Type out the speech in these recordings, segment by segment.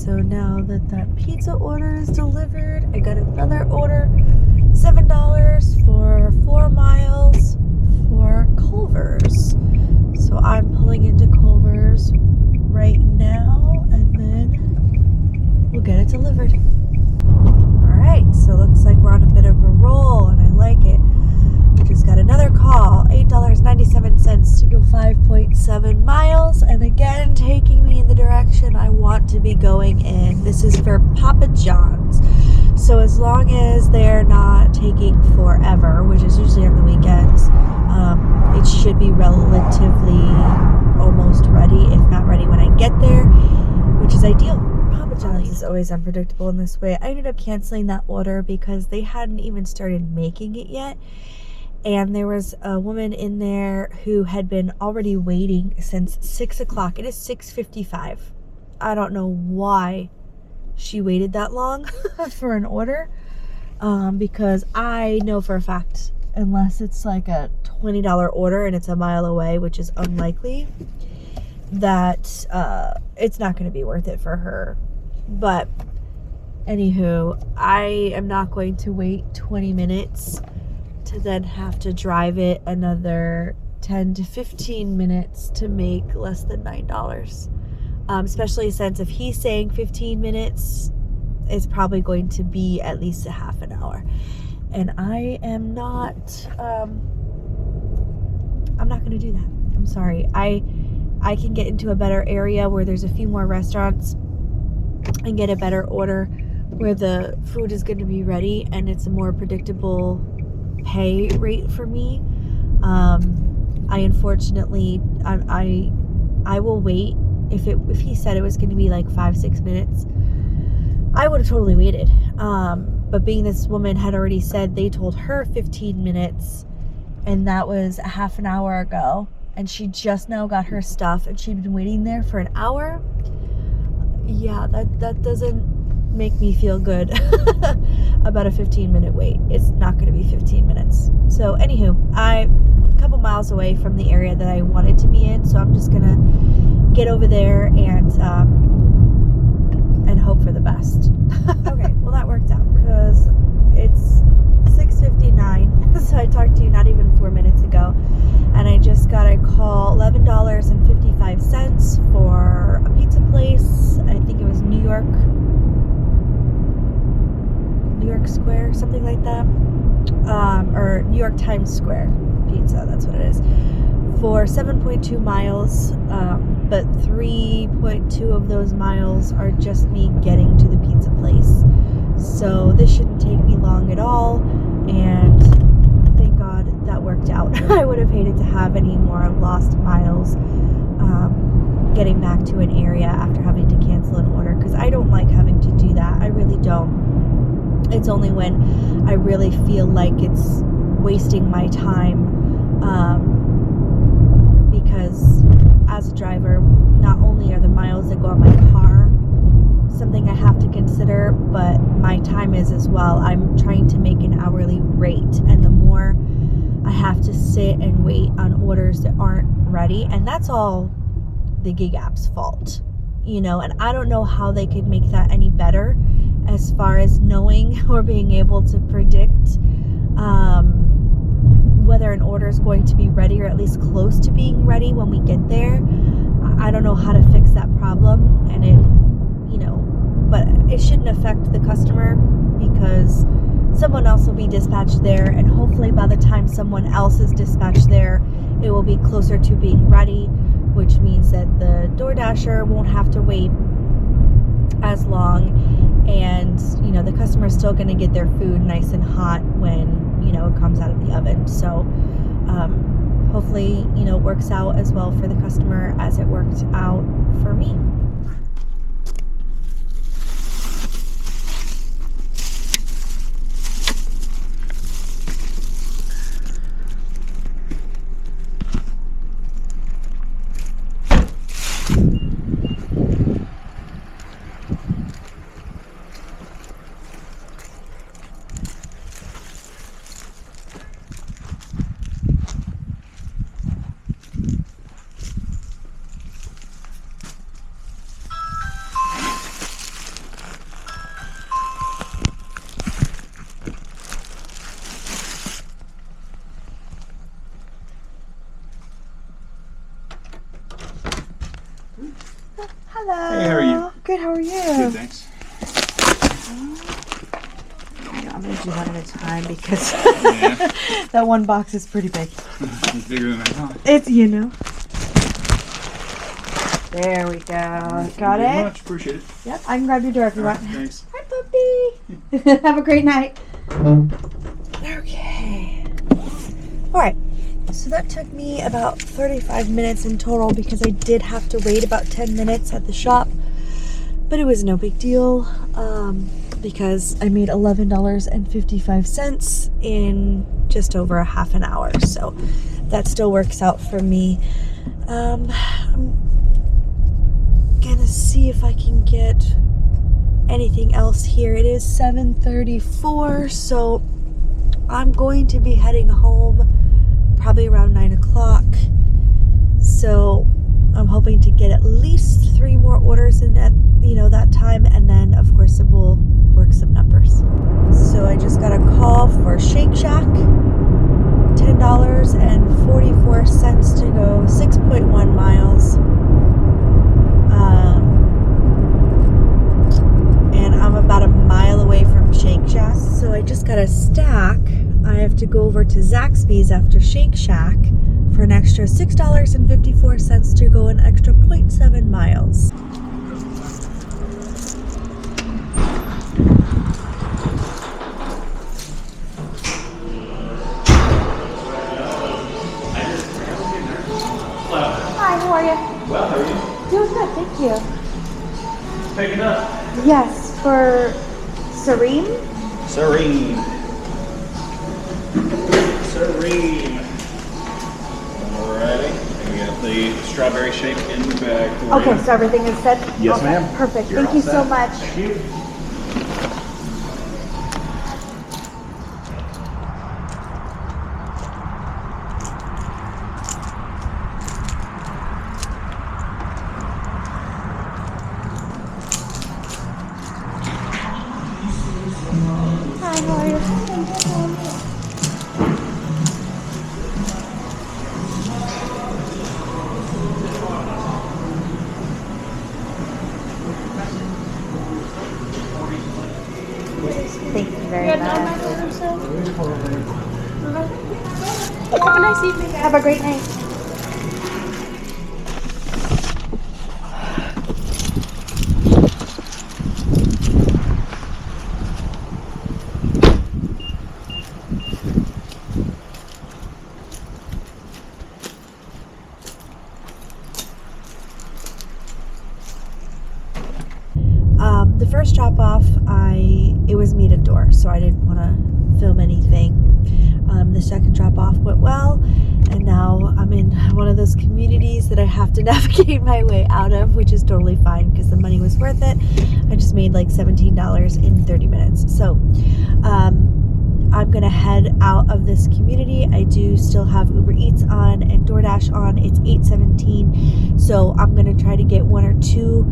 so now that pizza order is delivered, I got another order, $7 for 4 miles for Culver's. So I'm pulling into Culver's right now, and then we'll get it delivered. Alright, so looks like we're on a bit of a roll, and I like it. We just got another call, $8.97 to go 5.7 miles, and again, taking me in the direction I want to be going in. This is for Papa John's. So as long as they're not taking forever, which is usually on the weekends, it should be relatively almost ready, if not ready when I get there, which is ideal. Papa John's is always unpredictable in this way. I ended up canceling that order because they hadn't even started making it yet. And there was a woman in there who had been already waiting since 6 o'clock. It is 6:55. I don't know why she waited that long for an order. Because I know for a fact, unless it's like a $20 order and it's a mile away, which is unlikely, that it's not going to be worth it for her. But anywho, I am not going to wait 20 minutes to then have to drive it another 10 to 15 minutes to make less than $9. Especially since if he's saying 15 minutes, it's probably going to be at least a half an hour. And I am not, I'm not going to do that. I'm sorry. I can get into a better area where there's a few more restaurants and get a better order where the food is going to be ready and it's a more predictable pay rate for me. I unfortunately, I will wait. If he said it was going to be like 5-6 minutes, I would have totally waited. But being this woman had already said they told her 15 minutes, and that was a half an hour ago, and she just now got her stuff, and she'd been waiting there for an hour. Yeah, that doesn't make me feel good about a 15-minute wait. It's not going to be 15 minutes. So anywho, I'm a couple miles away from the area that I wanted to be in, so I'm just gonna get over there and hope for the best. Okay, well that worked out because it's 6:59. So I talked to you not even 4 minutes ago, and I just got a call, $11.55 for a pizza place. I think it was New York Square, something like that, or New York Times Square pizza, that's what it is, for 7.2 miles, but 3.2 of those miles are just me getting to the pizza place. So this shouldn't take me long at all, and thank God that worked out. I would have hated to have any more lost miles getting back to an area after having to cancel an order, because I don't like having to do that. I really don't. It's only when I really feel like it's wasting my time, because as a driver, not only are the miles that go on my car something I have to consider, but my time is as well. I'm trying to make an hourly rate, and the more I have to sit and wait on orders that aren't ready, and that's all the gig app's fault, and I don't know how they could make that any better as far as knowing or being able to predict whether an order is going to be ready or at least close to being ready when we get there. I don't know how to fix that problem, and but it shouldn't affect the customer because someone else will be dispatched there, and hopefully by the time someone else is dispatched there, it will be closer to being ready, which means that the DoorDasher won't have to wait as long, and the customer is still going to get their food nice and hot when it comes out of the oven. So hopefully it works out as well for the customer as it worked out for me. Hello. Hey, how are you? Good, how are you? Good, thanks. I'm going to do one at a time because Yeah. that one box is pretty big. It's bigger than I thought. It's, you know. There we go. Thank Got you very it? much. Appreciate it. Yep, I can grab your door if you All want. right, thanks. Hi, puppy. Have a great night. Okay. All right. So that took me about 35 minutes in total because I did have to wait about 10 minutes at the shop. But it was no big deal because I made $11.55 in just over a half an hour. So that still works out for me. I'm gonna see if I can get anything else here. It is 7:34, so I'm going to be heading home probably around 9 o'clock. So I'm hoping to get at least 3 more orders in that, that time, and then of course it will work some numbers. So I just got a call for Shake Shack, $10.44 to go 6.1 miles. And I'm about a mile away from Shake Shack. So I just got a stack. I have to go over to Zaxby's after Shake Shack for an extra $6.54 to go an extra 0.7 miles. Hi, how are you? Well, how are you? Doing good, thank you. Picking up. Yes, for Serene? Serene. Alrighty. And we got the strawberry shake in the bag for Okay, you. so everything is set? Yes, Okay, ma'am. perfect. You're Thank all you so set. much. Thank you. Hi, how are you? Thank you very much. Have a nice evening. Have a great night. The first drop off, it was meet at door, so I didn't want to film anything. The second drop off went well, and now I'm in one of those communities that I have to navigate my way out of, which is totally fine because the money was worth it. I just made like $17 in 30 minutes. So I'm gonna head out of this community. I do still have UberEats on and DoorDash on. It's 8:17, so I'm gonna try to get 1 or 2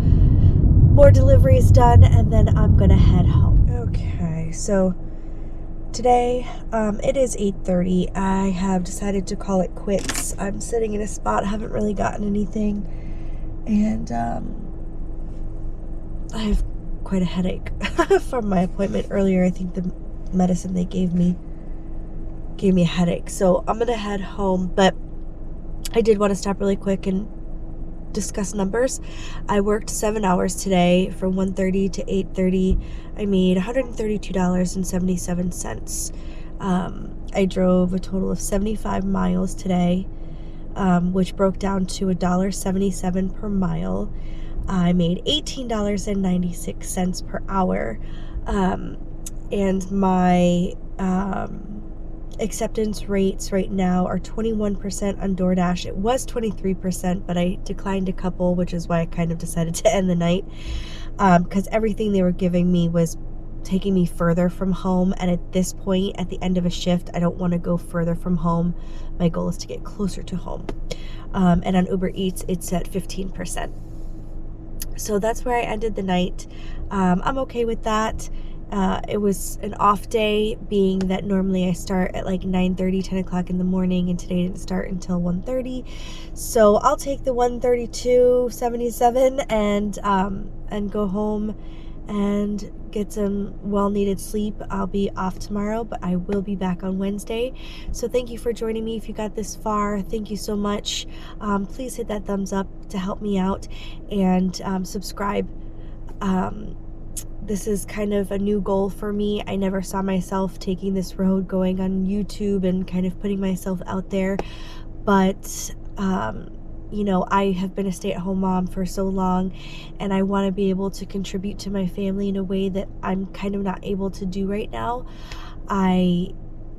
more deliveries done, and then I'm gonna head home. Okay, so today it is 8:30. I have decided to call it quits. I'm sitting in a spot, haven't really gotten anything, and I have quite a headache from my appointment earlier. I think the medicine they gave me a headache, so I'm gonna head home. But I did want to stop really quick and discuss numbers. I worked 7 hours today from 1:30 to 8:30. I made $132.77. I drove a total of 75 miles today, which broke down to $1.77 per mile. I made $18.96 per hour, and my acceptance rates right now are 21% on DoorDash. It was 23%, but I declined a couple, which is why I kind of decided to end the night, because everything they were giving me was taking me further from home, and at this point, at the end of a shift, I don't want to go further from home. My goal is to get closer to home. And on UberEats, it's at 15%. So that's where I ended the night. I'm okay with that. It was an off day, being that normally I start at like 9:30, 10 o'clock in the morning, and today didn't start until 1:30. So I'll take the 1:32:77 and go home and get some well-needed sleep. I'll be off tomorrow, but I will be back on Wednesday. So thank you for joining me. If you got this far, thank you so much. Please hit that thumbs up to help me out, and subscribe. This is kind of a new goal for me. I never saw myself taking this road, going on YouTube and kind of putting myself out there. But, you know, I have been a stay-at-home mom for so long, and I want to be able to contribute to my family in a way that I'm kind of not able to do right now. I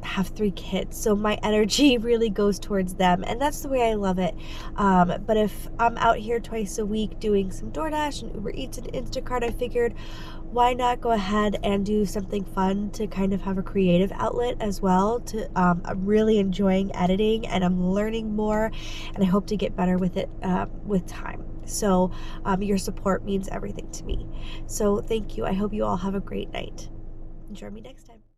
have 3 kids, so my energy really goes towards them, and that's the way I love it. But if I'm out here twice a week doing some DoorDash and UberEats and Instacart, I figured, why not go ahead and do something fun to kind of have a creative outlet as well. I'm really enjoying editing, and I'm learning more, and I hope to get better with it with time. So your support means everything to me. So thank you. I hope you all have a great night. Join me next time.